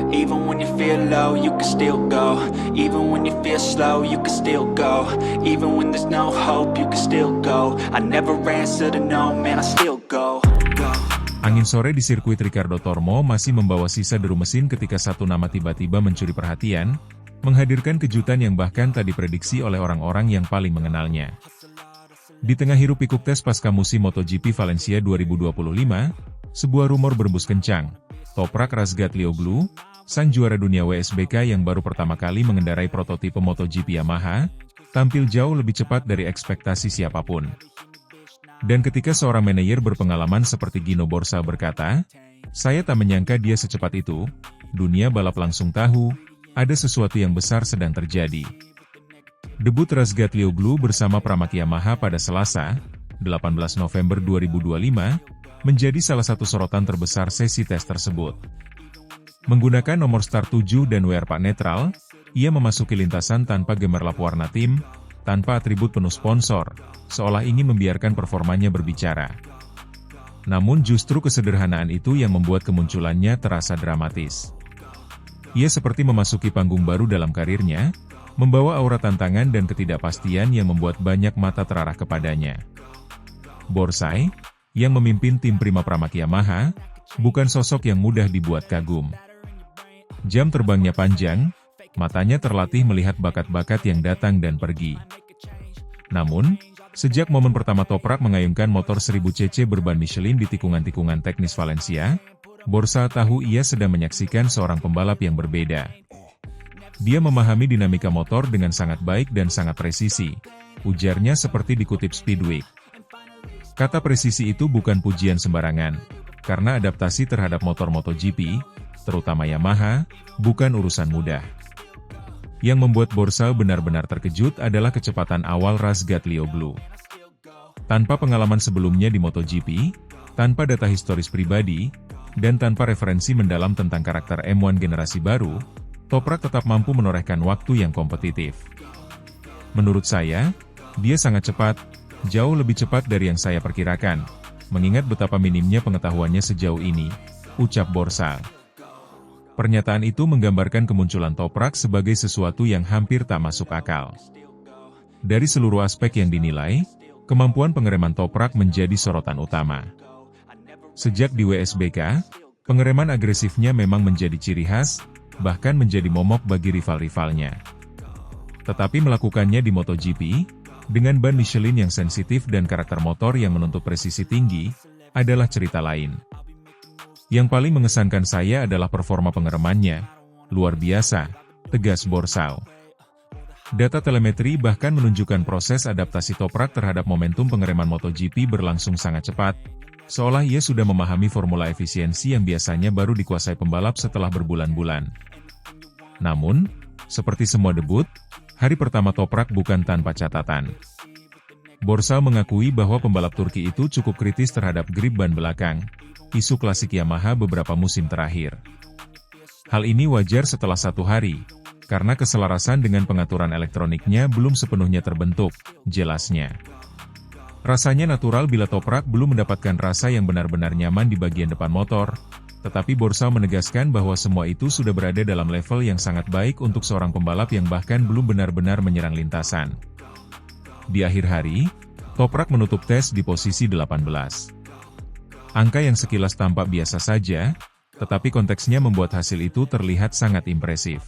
Even when you feel low, you can still go. Even when you feel slow, you can still go. Even when there's no hope, you can still go. I never answer to no, man, I still go. Angin sore di sirkuit Ricardo Tormo masih membawa sisa deru mesin ketika satu nama tiba-tiba mencuri perhatian, menghadirkan kejutan yang bahkan tak diprediksi oleh orang-orang yang paling mengenalnya. Di tengah hiruk-pikuk tes pasca musim MotoGP Valencia 2025, sebuah rumor berembus kencang. Toprak Razgatlioglu, sang juara dunia WSBK yang baru pertama kali mengendarai prototipe MotoGP Yamaha, tampil jauh lebih cepat dari ekspektasi siapapun. Dan ketika seorang manajer berpengalaman seperti Gino Borsa berkata, "Saya tak menyangka dia secepat itu," dunia balap langsung tahu, ada sesuatu yang besar sedang terjadi. Debut Razgatlioglu bersama Pramac Yamaha pada Selasa, 18 November 2025, menjadi salah satu sorotan terbesar sesi tes tersebut. Menggunakan nomor start 7 dan WR-Pak netral, ia memasuki lintasan tanpa gemerlap warna tim, tanpa atribut penuh sponsor, seolah ingin membiarkan performanya berbicara. Namun justru kesederhanaan itu yang membuat kemunculannya terasa dramatis. Ia seperti memasuki panggung baru dalam karirnya, membawa aura tantangan dan ketidakpastian yang membuat banyak mata terarah kepadanya. Borsai, yang memimpin tim Prima Pramac Yamaha, bukan sosok yang mudah dibuat kagum. Jam terbangnya panjang, matanya terlatih melihat bakat-bakat yang datang dan pergi. Namun, sejak momen pertama Toprak mengayunkan motor 1000 cc berban Michelin di tikungan-tikungan teknis Valencia, Borsa tahu ia sedang menyaksikan seorang pembalap yang berbeda. Dia memahami dinamika motor dengan sangat baik dan sangat presisi, ujarnya seperti dikutip Speedweek. Kata presisi itu bukan pujian sembarangan, karena adaptasi terhadap motor MotoGP, terutama Yamaha, bukan urusan mudah. Yang membuat Borsa benar-benar terkejut adalah kecepatan awal Razgatlioglu. Tanpa pengalaman sebelumnya di MotoGP, tanpa data historis pribadi, dan tanpa referensi mendalam tentang karakter M1 generasi baru, Toprak tetap mampu menorehkan waktu yang kompetitif. Menurut saya, dia sangat cepat, jauh lebih cepat dari yang saya perkirakan, mengingat betapa minimnya pengetahuannya sejauh ini, ucap Borsa. Pernyataan itu menggambarkan kemunculan Toprak sebagai sesuatu yang hampir tak masuk akal. Dari seluruh aspek yang dinilai, kemampuan pengereman Toprak menjadi sorotan utama. Sejak di WSBK, pengereman agresifnya memang menjadi ciri khas, bahkan menjadi momok bagi rival-rivalnya. Tetapi melakukannya di MotoGP, dengan ban Michelin yang sensitif dan karakter motor yang menuntut presisi tinggi, adalah cerita lain. Yang paling mengesankan saya adalah performa pengeremannya, luar biasa, tegas Borsau. Data telemetri bahkan menunjukkan proses adaptasi Toprak terhadap momentum pengereman MotoGP berlangsung sangat cepat, seolah ia sudah memahami formula efisiensi yang biasanya baru dikuasai pembalap setelah berbulan-bulan. Namun, seperti semua debut, hari pertama Toprak bukan tanpa catatan. Borsau mengakui bahwa pembalap Turki itu cukup kritis terhadap grip ban belakang, isu klasik Yamaha beberapa musim terakhir. Hal ini wajar setelah 1 hari, karena keselarasan dengan pengaturan elektroniknya belum sepenuhnya terbentuk, jelasnya. Rasanya natural bila Toprak belum mendapatkan rasa yang benar-benar nyaman di bagian depan motor, tetapi Borsau menegaskan bahwa semua itu sudah berada dalam level yang sangat baik untuk seorang pembalap yang bahkan belum benar-benar menyerang lintasan. Di akhir hari, Toprak menutup tes di posisi 18. Angka yang sekilas tampak biasa saja, tetapi konteksnya membuat hasil itu terlihat sangat impresif.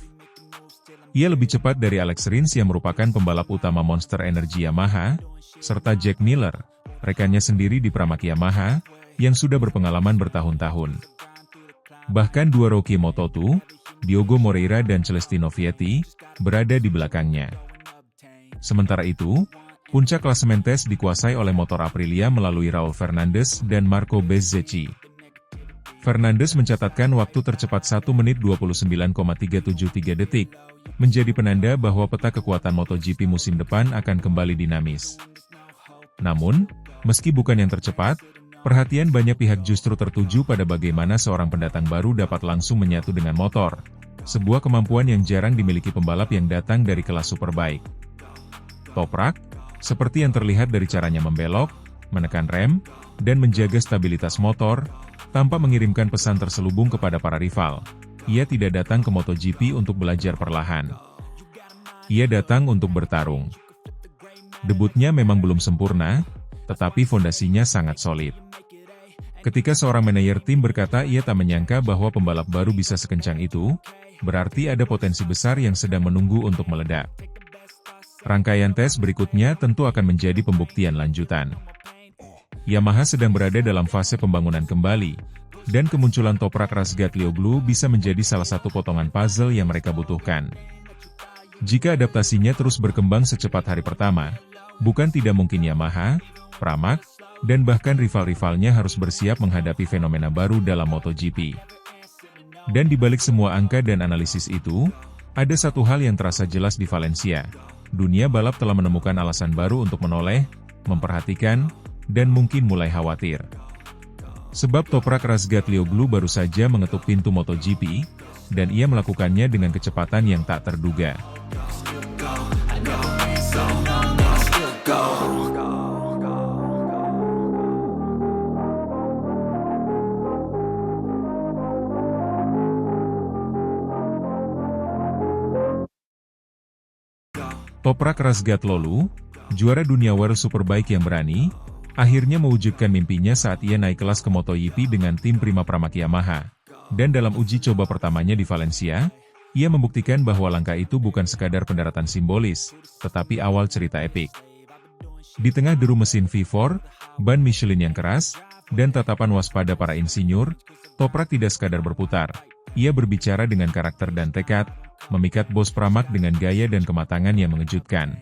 Ia lebih cepat dari Alex Rins yang merupakan pembalap utama Monster Energy Yamaha, serta Jack Miller, rekannya sendiri di Pramac Yamaha, yang sudah berpengalaman bertahun-tahun. Bahkan dua rookie Moto2, Diogo Moreira dan Celestino Vietti, berada di belakangnya. Sementara itu, puncak klasemen tes dikuasai oleh motor Aprilia melalui Raul Fernandez dan Marco Bezzecchi. Fernandez mencatatkan waktu tercepat 1 menit 29,373 detik, menjadi penanda bahwa peta kekuatan MotoGP musim depan akan kembali dinamis. Namun, meski bukan yang tercepat, perhatian banyak pihak justru tertuju pada bagaimana seorang pendatang baru dapat langsung menyatu dengan motor, sebuah kemampuan yang jarang dimiliki pembalap yang datang dari kelas superbike. Toprak, seperti yang terlihat dari caranya membelok, menekan rem, dan menjaga stabilitas motor, tanpa mengirimkan pesan terselubung kepada para rival. ia tidak datang ke MotoGP untuk belajar perlahan. Ia datang untuk bertarung. Debutnya memang belum sempurna, tetapi fondasinya sangat solid. Ketika seorang manajer tim berkata ia tak menyangka bahwa pembalap baru bisa sekencang itu, berarti ada potensi besar yang sedang menunggu untuk meledak. Rangkaian tes berikutnya tentu akan menjadi pembuktian lanjutan. Yamaha sedang berada dalam fase pembangunan kembali, dan kemunculan Toprak Razgatlioglu bisa menjadi salah satu potongan puzzle yang mereka butuhkan. Jika adaptasinya terus berkembang secepat hari pertama, bukan tidak mungkin Yamaha, Pramac, dan bahkan rival-rivalnya harus bersiap menghadapi fenomena baru dalam MotoGP. Dan di balik semua angka dan analisis itu, ada satu hal yang terasa jelas di Valencia. Dunia balap telah menemukan alasan baru untuk menoleh, memperhatikan, dan mungkin mulai khawatir. Sebab Toprak Razgatlioglu baru saja mengetuk pintu MotoGP, dan ia melakukannya dengan kecepatan yang tak terduga. Toprak Razgatlioglu, juara dunia World Superbike yang berani, akhirnya mewujudkan mimpinya saat ia naik kelas ke MotoGP dengan tim Prima Pramac Yamaha. Dan dalam uji coba pertamanya di Valencia, ia membuktikan bahwa langkah itu bukan sekadar pendaratan simbolis, tetapi awal cerita epik. Di tengah deru mesin V4, ban Michelin yang keras, dan tatapan waspada para insinyur, Toprak tidak sekadar berputar. Ia berbicara dengan karakter dan tekad, memikat bos Pramac dengan gaya dan kematangan yang mengejutkan.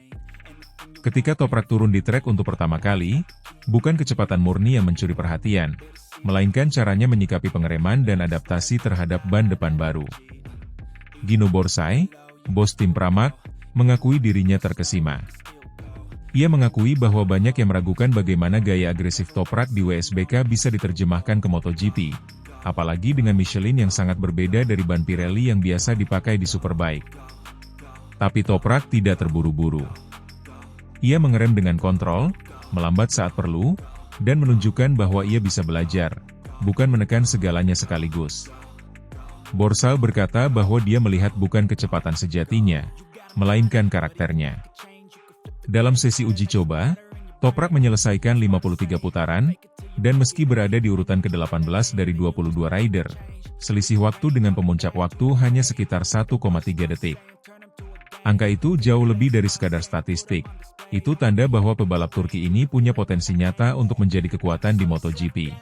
Ketika Toprak turun di trek untuk pertama kali, bukan kecepatan murni yang mencuri perhatian, melainkan caranya menyikapi pengereman dan adaptasi terhadap ban depan baru. Gino Borsai, bos tim Pramac, mengakui dirinya terkesima. Ia mengakui bahwa banyak yang meragukan bagaimana gaya agresif Toprak di WSBK bisa diterjemahkan ke MotoGP, apalagi dengan Michelin yang sangat berbeda dari ban Pirelli yang biasa dipakai di Superbike. Tapi Toprak tidak terburu-buru. Ia mengerem dengan kontrol, melambat saat perlu, dan menunjukkan bahwa ia bisa belajar, bukan menekan segalanya sekaligus. Borsal berkata bahwa dia melihat bukan kecepatan sejatinya, melainkan karakternya. Dalam sesi uji coba, Toprak menyelesaikan 53 putaran, dan meski berada di urutan ke-18 dari 22 rider, selisih waktu dengan pemuncak waktu hanya sekitar 1,3 detik. Angka itu jauh lebih dari sekadar statistik. Itu tanda bahwa pebalap Turki ini punya potensi nyata untuk menjadi kekuatan di MotoGP.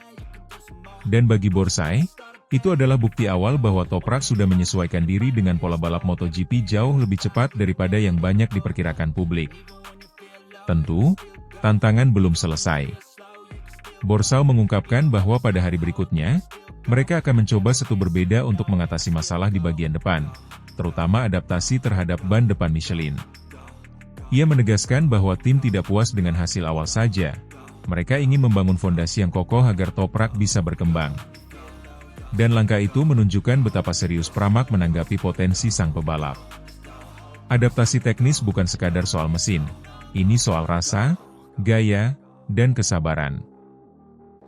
Dan bagi Borsai, itu adalah bukti awal bahwa Toprak sudah menyesuaikan diri dengan pola balap MotoGP jauh lebih cepat daripada yang banyak diperkirakan publik. Tentu, tantangan belum selesai. Borsau mengungkapkan bahwa pada hari berikutnya, mereka akan mencoba satu berbeda untuk mengatasi masalah di bagian depan, terutama adaptasi terhadap ban depan Michelin. Ia menegaskan bahwa tim tidak puas dengan hasil awal saja. Mereka ingin membangun fondasi yang kokoh agar Toprak bisa berkembang. Dan langkah itu menunjukkan betapa serius Pramac menanggapi potensi sang pebalap. Adaptasi teknis bukan sekadar soal mesin. Ini soal rasa, gaya, dan kesabaran.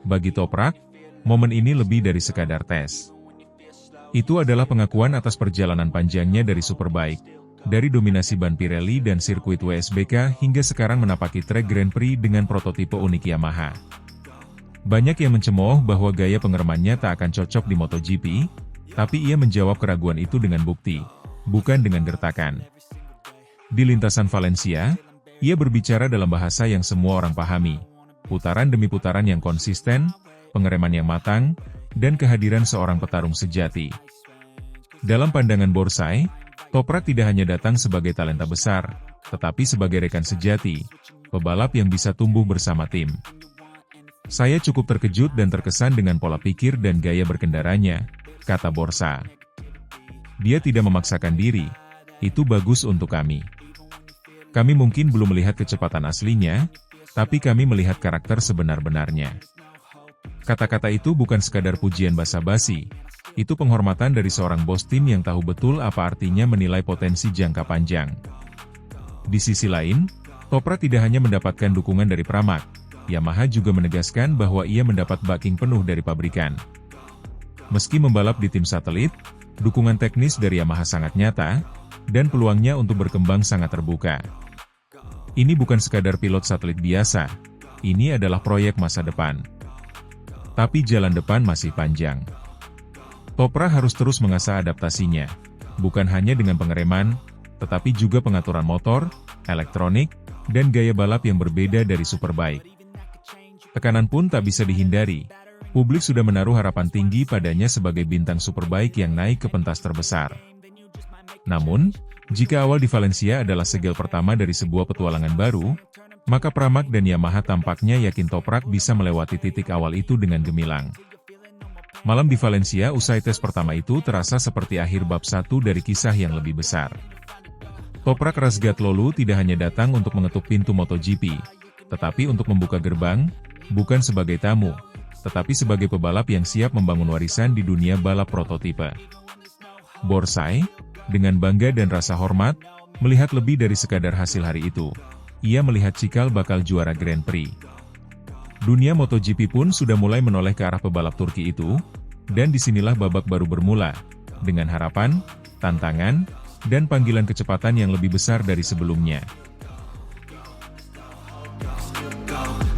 Bagi Toprak, momen ini lebih dari sekadar tes. Itu adalah pengakuan atas perjalanan panjangnya dari Superbike, dari dominasi ban Pirelli dan sirkuit WSBK hingga sekarang menapaki trek Grand Prix dengan prototipe unik Yamaha. Banyak yang mencemooh bahwa gaya pengeremannya tak akan cocok di MotoGP, tapi ia menjawab keraguan itu dengan bukti, bukan dengan gertakan. Di lintasan Valencia, ia berbicara dalam bahasa yang semua orang pahami, putaran demi putaran yang konsisten, pengereman yang matang, dan kehadiran seorang petarung sejati. Dalam pandangan Borsai, Toprak tidak hanya datang sebagai talenta besar, tetapi sebagai rekan sejati, pebalap yang bisa tumbuh bersama tim. Saya cukup terkejut dan terkesan dengan pola pikir dan gaya berkendaranya, kata Borsa. Dia tidak memaksakan diri, itu bagus untuk kami. Kami mungkin belum melihat kecepatan aslinya, tapi kami melihat karakter sebenar-benarnya. Kata-kata itu bukan sekadar pujian basa-basi, itu penghormatan dari seorang bos tim yang tahu betul apa artinya menilai potensi jangka panjang. Di sisi lain, Toprak tidak hanya mendapatkan dukungan dari Pramac, Yamaha juga menegaskan bahwa ia mendapat backing penuh dari pabrikan. Meski membalap di tim satelit, Dukungan teknis dari Yamaha sangat nyata, dan peluangnya untuk berkembang sangat terbuka. Ini bukan sekadar pilot satelit biasa, ini adalah proyek masa depan. Tapi jalan depan masih panjang. Toprak harus terus mengasah adaptasinya, bukan hanya dengan pengereman, tetapi juga pengaturan motor, elektronik, dan gaya balap yang berbeda dari Superbike. Tekanan pun tak bisa dihindari. Publik sudah menaruh harapan tinggi padanya sebagai bintang Superbike yang naik ke pentas terbesar. Namun, jika awal di Valencia adalah segel pertama dari sebuah petualangan baru, maka Pramac dan Yamaha tampaknya yakin Toprak bisa melewati titik awal itu dengan gemilang. Malam di Valencia usai tes pertama itu terasa seperti akhir bab 1 dari kisah yang lebih besar. Toprak Razgatlioglu tidak hanya datang untuk mengetuk pintu MotoGP, tetapi untuk membuka gerbang, bukan sebagai tamu, tetapi sebagai pebalap yang siap membangun warisan di dunia balap prototipe. Borsai, dengan bangga dan rasa hormat, melihat lebih dari sekadar hasil hari itu. Ia melihat cikal bakal juara Grand Prix. Dunia MotoGP pun sudah mulai menoleh ke arah pebalap Turki itu, dan disinilah babak baru bermula, dengan harapan, tantangan, dan panggilan kecepatan yang lebih besar dari sebelumnya. Go.